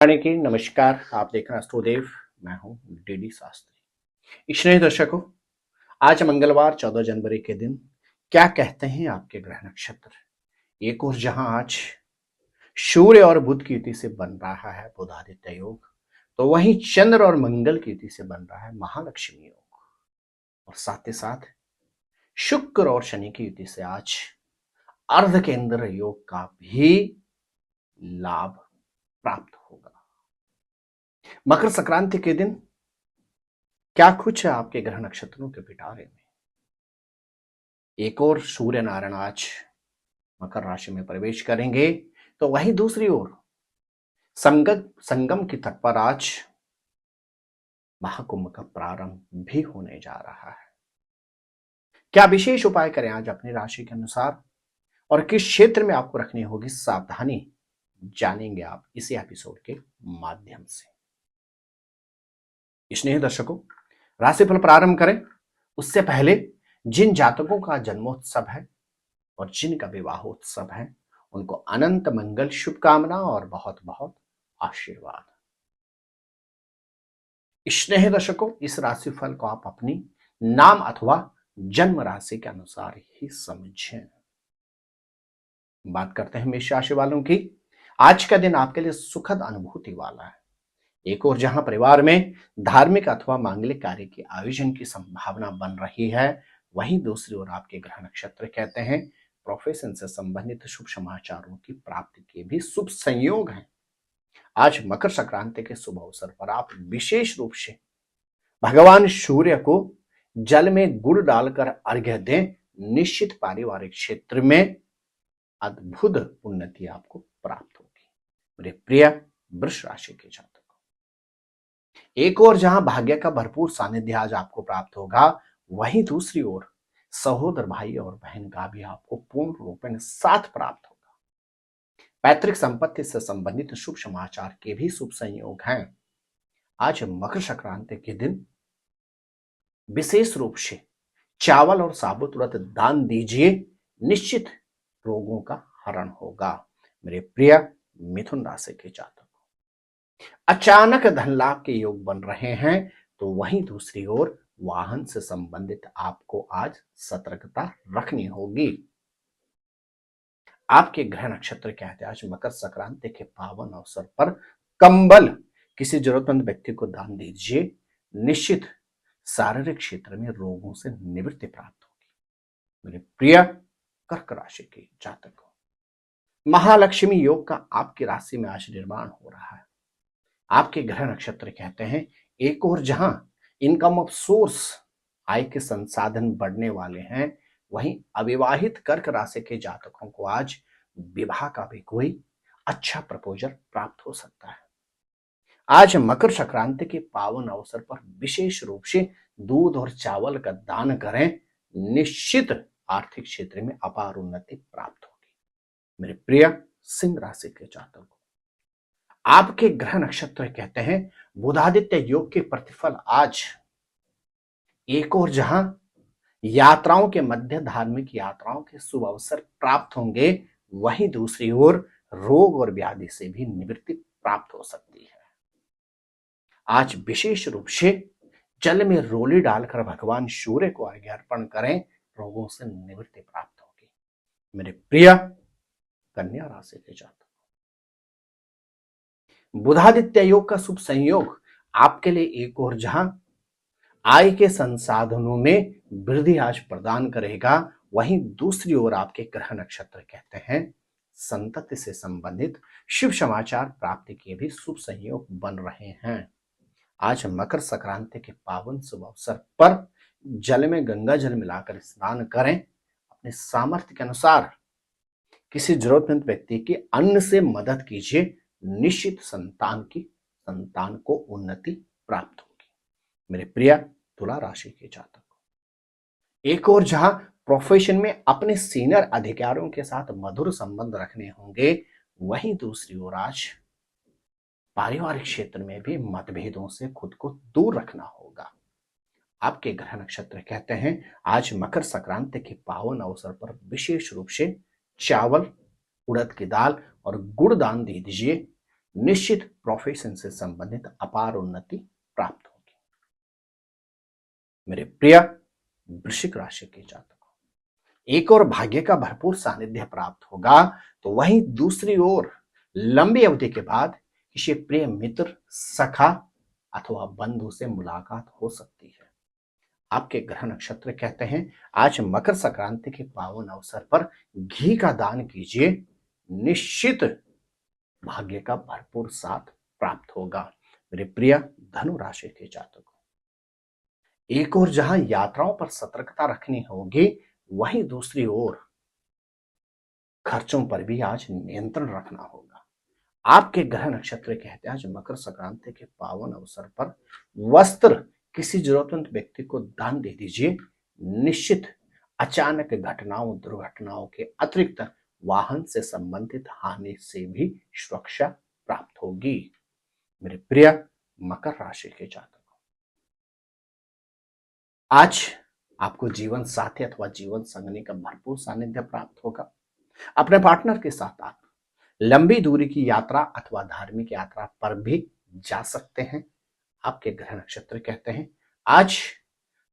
रानी की नमस्कार। आप देख रहे हैं अस्ट्रोदेव। मैं हूं डीडी शास्त्री। स्नेही दर्शकों, आज मंगलवार 14 जनवरी के दिन क्या कहते हैं आपके ग्रह नक्षत्र। एक और जहां आज सूर्य और बुध की युति से बन रहा है बुधादित्य योग, तो वहीं चंद्र और मंगल की युति से बन रहा है महालक्ष्मी योग। और साथ ही साथ शुक्र और शनि की युति से आज अर्ध केंद्र योग का भी लाभ प्राप्त होगा। मकर संक्रांति के दिन क्या कुछ है आपके ग्रह नक्षत्रों के पिटारे में। एक और सूर्य नारायण आज मकर राशि में प्रवेश करेंगे, तो वहीं दूसरी ओर संगम की तट पर आज महाकुंभ का प्रारंभ भी होने जा रहा है। क्या विशेष उपाय करें आज अपनी राशि के अनुसार और किस क्षेत्र में आपको रखनी होगी सावधानी, जानेंगे आप इसी एपिसोड के माध्यम से। स्नेही दर्शकों, राशिफल प्रारंभ करें उससे पहले जिन जातकों का जन्मोत्सव है और जिनका विवाहोत्सव है, उनको अनंत मंगल, शुभकामना और बहुत बहुत आशीर्वाद। स्नेह दर्शकों, इस राशिफल को आप अपनी नाम अथवा जन्म राशि के अनुसार ही समझें। बात करते हैं मेष राशि वालों की। आज का दिन आपके लिए सुखद अनुभूति वाला है। एक और जहां परिवार में धार्मिक अथवा मांगलिक कार्य के आयोजन की संभावना बन रही है, वहीं दूसरी ओर आपके ग्रह नक्षत्र कहते हैं प्रोफेशन से संबंधित शुभ समाचारों की प्राप्ति के भी शुभ संयोग हैं। आज मकर संक्रांति के शुभ अवसर पर आप विशेष रूप से भगवान सूर्य को जल में गुड़ डालकर अर्घ्य दें। निश्चित पारिवारिक क्षेत्र में अद्भुत उन्नति आपको प्राप्त होगी। मेरे प्रिय वृष राशि के जातक, एक और जहां भाग्य का भरपूर सानिध्य आज आपको प्राप्त होगा, वहीं दूसरी ओर सहोदर भाई और बहन का भी आपको पूर्ण रूप में साथ प्राप्त होगा। पैतृक संपत्ति से संबंधित शुभ समाचार के भी शुभ संयोग हैं। आज मकर संक्रांति के दिन विशेष रूप से चावल और साबुत उड़द दान दीजिए, निश्चित रोगों का हरण होगा। मेरे प्रिय मिथुन राशि के जातक, अचानक धन लाभ के योग बन रहे हैं, तो वहीं दूसरी ओर वाहन से संबंधित आपको आज सतर्कता रखनी होगी। आपके ग्रह नक्षत्र कहते हैं आज मकर संक्रांति के पावन अवसर पर कंबल किसी जरूरतमंद व्यक्ति को दान दीजिए। निश्चित शारीरिक क्षेत्र में रोगों से निवृत्ति प्राप्त होगी। मेरे प्रिय कर्क राशि के जातकों, महालक्ष्मी योग का आपकी राशि में आज निर्माण हो रहा है। आपके ग्रह नक्षत्र कहते हैं एक और जहां इनकम ऑफ सोर्स, आय के संसाधन बढ़ने वाले हैं, वहीं अविवाहित कर्क राशि के जातकों को आज विवाह का भी कोई अच्छा प्रपोजल प्राप्त हो सकता है। आज मकर संक्रांति के पावन अवसर पर विशेष रूप से दूध और चावल का दान करें। निश्चित आर्थिक क्षेत्र में अपार उन्नति प्राप्त होगी। मेरे प्रिय सिंह राशि के जातकों, आपके ग्रह नक्षत्र कहते हैं बुधादित्य योग के प्रतिफल आज एक और जहां यात्राओं के मध्य धार्मिक यात्राओं के शुभ अवसर प्राप्त होंगे, वहीं दूसरी ओर रोग और व्याधि से भी निवृत्ति प्राप्त हो सकती है। आज विशेष रूप से जल में रोली डालकर भगवान सूर्य को अर्घ्य अर्पण करें, रोगों से निवृत्ति प्राप्त होगी। मेरे प्रिय कन्या राशि के जातक, बुधादित्य योग का शुभ संयोग आपके लिए एक और जहां आय के संसाधनों में वृद्धि आज प्रदान करेगा, वहीं दूसरी ओर आपके ग्रह नक्षत्र कहते हैं संतति से संबंधित शुभ समाचार प्राप्ति के भी शुभ संयोग बन रहे हैं। आज मकर संक्रांति के पावन शुभ अवसर पर जल में गंगा जल मिलाकर स्नान करें। अपने सामर्थ्य के अनुसार किसी जरूरतमंद व्यक्ति की अन्न से मदद कीजिए। निश्चित संतान को उन्नति प्राप्त होगी। मेरे प्रिय तुला राशि के जातक, एक और जहां प्रोफेशन में अपने सीनियर अधिकारियों के साथ मधुर संबंध रखने होंगे, वहीं दूसरी ओर आज पारिवारिक क्षेत्र में भी मतभेदों से खुद को दूर रखना होगा। आपके ग्रह नक्षत्र कहते हैं आज मकर संक्रांति के पावन अवसर पर विशेष रूप से चावल, उड़द की दाल और गुड़ दान दे दीजिए। निश्चित प्रोफेशन से संबंधित अपार उन्नति प्राप्त होगी। मेरे प्रिय वृश्चिक राशि के जातकों, एक और भाग्य का भरपूर सानिध्य प्राप्त होगा, तो वहीं दूसरी ओर लंबी अवधि के बाद किसी प्रिय मित्र, सखा अथवा बंधु से मुलाकात हो सकती है। आपके ग्रह नक्षत्र कहते हैं आज मकर संक्रांति के पावन अवसर पर घी का दान कीजिए, निश्चित भाग्य का भरपूर साथ प्राप्त होगा। मेरे प्रिय धनु राशि के जातकों, एक और जहां यात्राओं पर सतर्कता रखनी होगी, वहीं दूसरी ओर खर्चों पर भी आज नियंत्रण रखना होगा। आपके ग्रह नक्षत्र कहते हैं आज मकर संक्रांति के पावन अवसर पर वस्त्र किसी जरूरतमंद व्यक्ति को दान दे दीजिए, निश्चित अचानक घटनाओं, दुर्घटनाओं के अतिरिक्त वाहन से संबंधित हानि से भी सुरक्षा प्राप्त होगी। मेरे प्रिय मकर राशि के जातकों, आज आपको जीवन साथी अथवा जीवन संगनी का भरपूर सानिध्य प्राप्त होगा। अपने पार्टनर के साथ आप लंबी दूरी की यात्रा अथवा धार्मिक यात्रा पर भी जा सकते हैं। आपके ग्रह नक्षत्र कहते हैं आज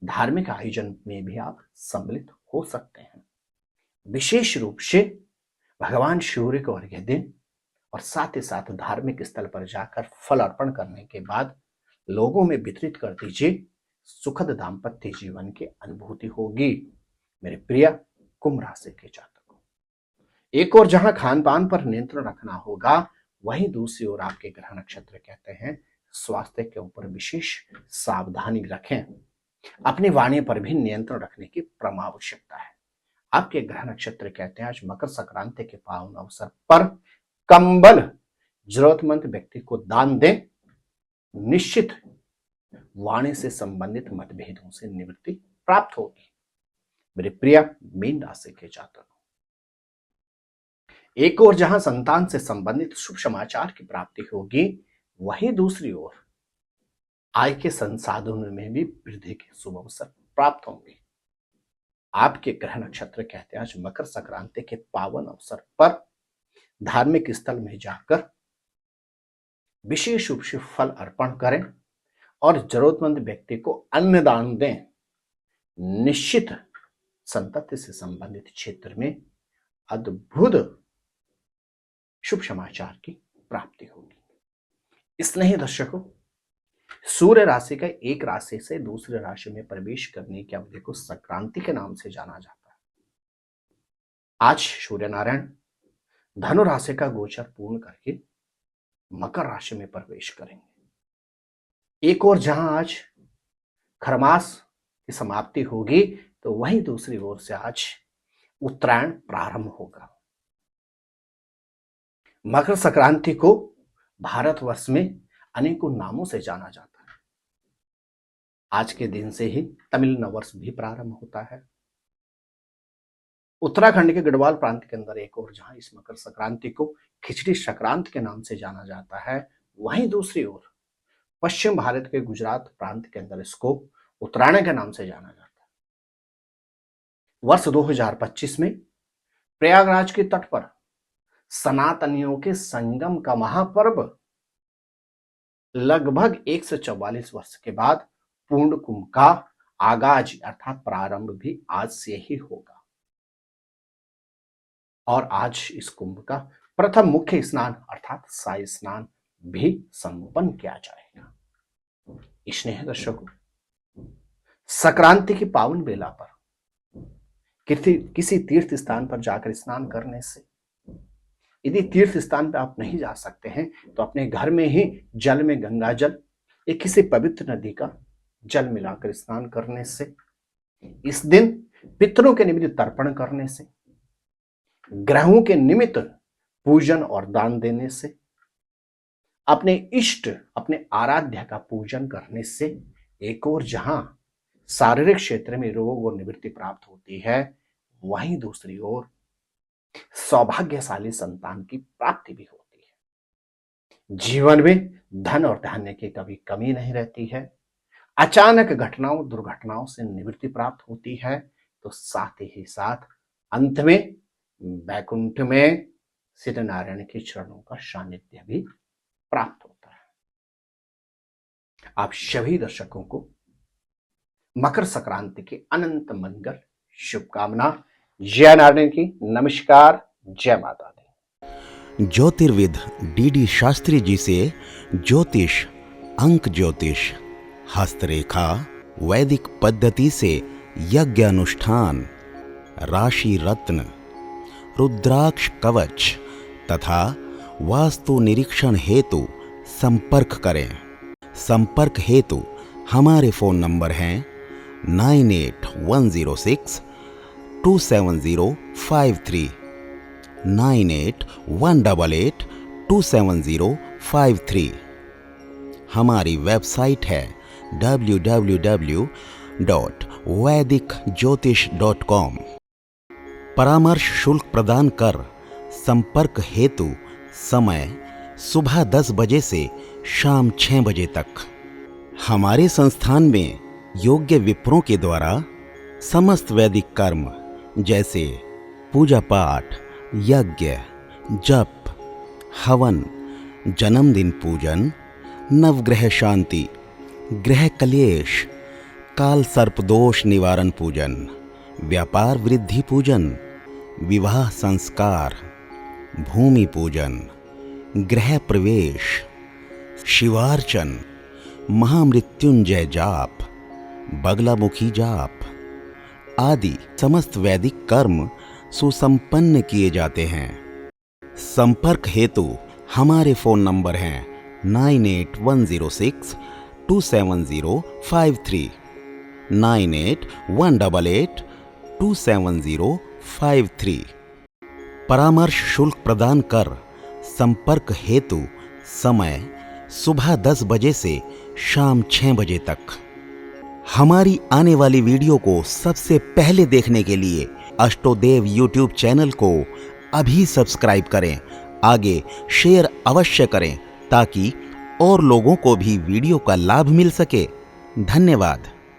धार्मिक आयोजन में भी आप सम्मिलित हो सकते हैं। विशेष रूप से भगवान सूर्य को अर्घ्य दें और साथ ही साथ धार्मिक स्थल पर जाकर फल अर्पण करने के बाद लोगों में वितरित कर दीजिए, सुखद दाम्पत्य जीवन की अनुभूति होगी। मेरे प्रिय कुंभ राशि के जातकों, एक और जहां खान पान पर नियंत्रण रखना होगा, वहीं दूसरी ओर आपके ग्रह नक्षत्र कहते हैं स्वास्थ्य के ऊपर विशेष सावधानी रखें। अपनी वाणी पर भी नियंत्रण रखने की परम आवश्यकता है। आपके ग्रह नक्षत्र कहते हैं आज मकर संक्रांति के पावन अवसर पर कंबल जरूरतमंद व्यक्ति को दान दें, निश्चित वाणी से संबंधित मतभेदों से निवृत्ति प्राप्त होगी। मेरे प्रिय मीन राशि के जातकों, एक और जहां संतान से संबंधित शुभ समाचार की प्राप्ति होगी, वहीं दूसरी ओर आय के संसाधनों में भी वृद्धि के शुभ अवसर प्राप्त होंगे। आपके ग्रह नक्षत्र कहते हैं आज मकर संक्रांति के पावन अवसर पर धार्मिक स्थल में जाकर विशेष रूप से फल अर्पण करें और जरूरतमंद व्यक्ति को अन्न दान दें, निश्चित संतति से संबंधित क्षेत्र में अद्भुत शुभ समाचार की प्राप्ति होगी। स्नेही दर्शकों, सूर्य राशि का एक राशि से दूसरे राशि में प्रवेश करने की अवधि को संक्रांति के नाम से जाना जाता है। आज सूर्य नारायण धनु राशि का गोचर पूर्ण करके मकर राशि में प्रवेश करेंगे। एक और जहां आज खरमास की समाप्ति होगी, तो वहीं दूसरी ओर से आज उत्तरायण प्रारंभ होगा। मकर संक्रांति को भारतवर्ष में अनेकों नामों से जाना जाता है। आज के दिन से ही तमिल नववर्ष भी प्रारंभ होता है। उत्तराखंड के गढ़वाल प्रांत के अंदर एक और जहां इस मकर संक्रांति को खिचड़ी संक्रांत के नाम से जाना जाता है, वहीं दूसरी ओर पश्चिम भारत के गुजरात प्रांत के अंदर इसको उत्तरायण के नाम से जाना जाता है। वर्ष 2025 में प्रयागराज के तट पर सनातनियों के संगम का महापर्व लगभग 144 वर्ष के बाद पूर्ण कुंभ का आगाज अर्थात प्रारंभ भी आज से ही होगा और आज इस कुंभ का प्रथम मुख्य स्नान अर्थात साय स्नान भी संपन्न किया जाएगा। स्नेह दर्शकों, संक्रांति की पावन बेला पर किसी तीर्थ स्थान पर जाकर स्नान करने से, यदि तीर्थ स्थान पर आप नहीं जा सकते हैं तो अपने घर में ही जल में गंगा जल या किसी पवित्र नदी का जल मिलाकर स्नान करने से, इस दिन पितरों के निमित्त तर्पण करने से, ग्रहों के निमित्त पूजन और दान देने से, अपने इष्ट अपने आराध्य का पूजन करने से एक और जहां शारीरिक क्षेत्र में रोग और निवृत्ति प्राप्त होती है, वहीं दूसरी ओर सौभाग्यशाली संतान की प्राप्ति भी होती है। जीवन में धन और धान्य की कभी कमी नहीं रहती है। अचानक घटनाओं दुर्घटनाओं से निवृत्ति प्राप्त होती है, तो साथ ही साथ अंत में वैकुंठ में श्री नारायण के चरणों का सानिध्य भी प्राप्त होता है। आप सभी दर्शकों को मकर संक्रांति की अनंत मंगल शुभकामना। जय नारायण की। नमस्कार। जय माता दी। ज्योतिर्विद डीडी शास्त्री जी से ज्योतिष, अंक ज्योतिष, हस्तरेखा, वैदिक पद्धति से यज्ञ अनुष्ठान, राशि रत्न, रुद्राक्ष कवच तथा वास्तु निरीक्षण हेतु संपर्क करें। संपर्क हेतु हमारे फोन नंबर हैं 9816270553, 9818827053। हमारी वेबसाइट है www.vedicjyotish.com। परामर्श शुल्क प्रदान कर संपर्क हेतु समय सुबह 10 बजे से शाम 6 बजे तक। हमारे संस्थान में योग्य विप्रों के द्वारा समस्त वैदिक कर्म जैसे पूजा पाठ, यज्ञ, जप, हवन, जन्मदिन पूजन, नवग्रह शांति, ग्रह कलेश, काल सर्प दोष निवारण पूजन, व्यापार वृद्धि पूजन, विवाह संस्कार, भूमि पूजन, गृह प्रवेश, शिवार्चन, महामृत्युंजय जाप, बगलामुखी जाप आदि समस्त वैदिक कर्म सुसंपन्न किए जाते हैं। संपर्क हेतु हमारे फोन नंबर हैं 9810627053, 9818827053। परामर्श शुल्क प्रदान कर संपर्क हेतु समय सुबह 10 बजे से शाम 6 बजे तक। हमारी आने वाली वीडियो को सबसे पहले देखने के लिए अष्टोदेव यूट्यूब चैनल को अभी सब्सक्राइब करें। आगे शेयर अवश्य करें ताकि और लोगों को भी वीडियो का लाभ मिल सके। धन्यवाद।